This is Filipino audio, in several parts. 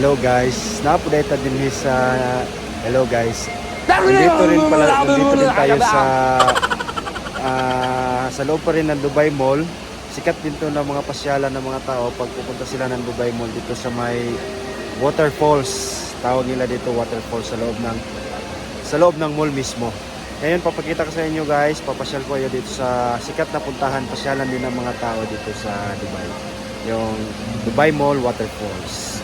Hello guys, na-update din sa hello guys. Nandito rin tayo sa loob pa rin ng Dubai Mall. Sikat din to ng mga pasyalan ng mga tao pag pupunta sila ng Dubai Mall dito sa may waterfalls. Tawag nila dito waterfalls sa loob ng mall mismo. Ngayon papakita ko sa inyo guys, papasyal ko kayo dito sa sikat na puntahan, pasyalan din ng mga tao dito sa Dubai. Yung Dubai Mall Waterfalls.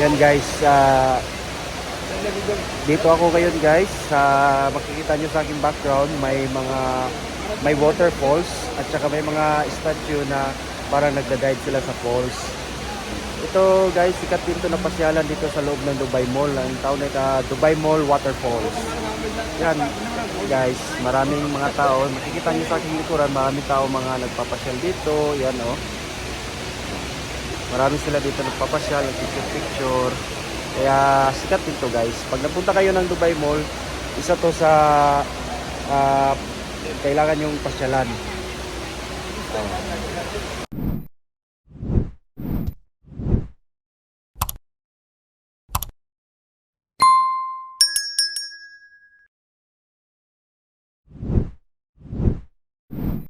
Yan guys, dito ako ngayon guys. Makikita nyo sa aking background, may waterfalls at saka may mga statue na parang nagda-dive sila sa falls. Ito guys, sikat din to na pasyalan dito sa loob ng Dubai Mall. Ang tawag na Dubai Mall Waterfalls. Yan guys, maraming mga tao. Makikita nyo sa aking likuran, maraming tao mga nagpapasyal dito. Yan oh. Marami sila dito nagpapasyal, nagpicture-picture. Kaya sikat din to guys. Pag napunta kayo ng Dubai Mall, isa to sa kailangan yung pasyalan.